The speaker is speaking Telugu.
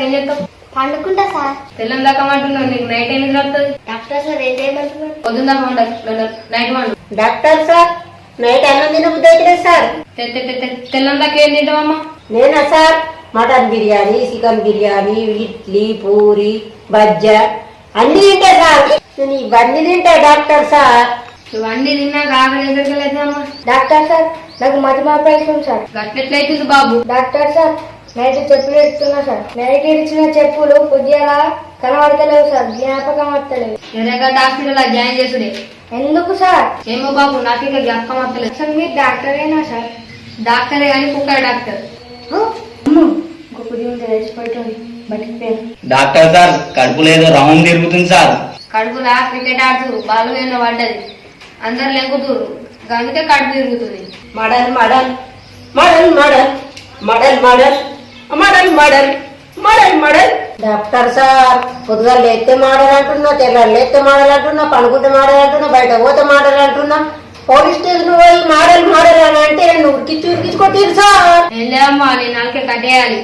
ఏం చేస్తావు? పండుకుంటా సార్. తెల్లం దాకా అంటున్నావు, నీకు నైట్ ఏమి దొరుకుతుంది? డాక్టర్ సార్ ఏం చేయమంటున్నారు? పొద్దున్న దాకా నైట్ వండు. డాక్టర్ సార్ నైట్ అన్నం తినబుద్ధి అయితే సార్. తెల్లం దాకా ఏం తింటావమ్మా? నేనా sir mutton biryani, chicken biryani, idli, puri, Bajja అన్ని తింటా సార్. నేను ఇవన్నీ తింటా డాక్టర్ సార్. ఇవన్నీ తిన్నాక ఆకలి ఎదురుగా లేదమ్మా. డాక్టర్ సార్ నాకు మతి మాపేస్తుంది సార్. గట్లెట్లయితుంది బాబు? డాక్టర్ సార్ నైట్ చెప్పులు ఇస్తున్నా సార్. నైట్ ఇచ్చిన చెప్పులు పొద్దులా కనబడతలేవు సార్, జ్ఞాపకం వస్తలేవు. ఎర్రగడ్డ హాస్పిటల్ జాయిన్ చేసుడే. ఎందుకు సార్? ఏమో బాబు నాకు ఇక జ్ఞాపకం వస్తలేదు. అసలు మీరు డాక్టరేనా సార్? డాక్టరే కానీ కుక్క డాక్టర్. గొప్ప దేవుడు తెచ్చిపోయింది బతికిపోయాను. డాక్టర్ సార్ కడుపులో ఏదో రౌండ్ తిరుగుతుంది సార్. కడుపులా క్రికెట్ ఆడుతురు, బాలు ఏమో పడ్డది, అందరు లెంకుతురు, అందుకే కడుపు తిరుగుతుంది. మడల్ మడల్ మడల్ మడల్ మడల్ మడల్ మడల్ మడల్ మడల్ మడల్. డాక్టర్ సార్ పొద్దుగా లేస్తే మాడల్ అంటున్నా, తెల్లారు లేస్తే మాడల్ అంటున్నా, పనుకుంటే మాడల్ అంటున్నా, బయట పోతే మాడల్ అంటున్నా, పోలీస్ స్టేషన్ పోయి మాడల్ మాడల్ అని అంటే నువ్వు ఉరికిచ్చి కొట్టిరు సార్. ఏం లేదమ్మా, నేను నాలుకే కట్టేయాలి.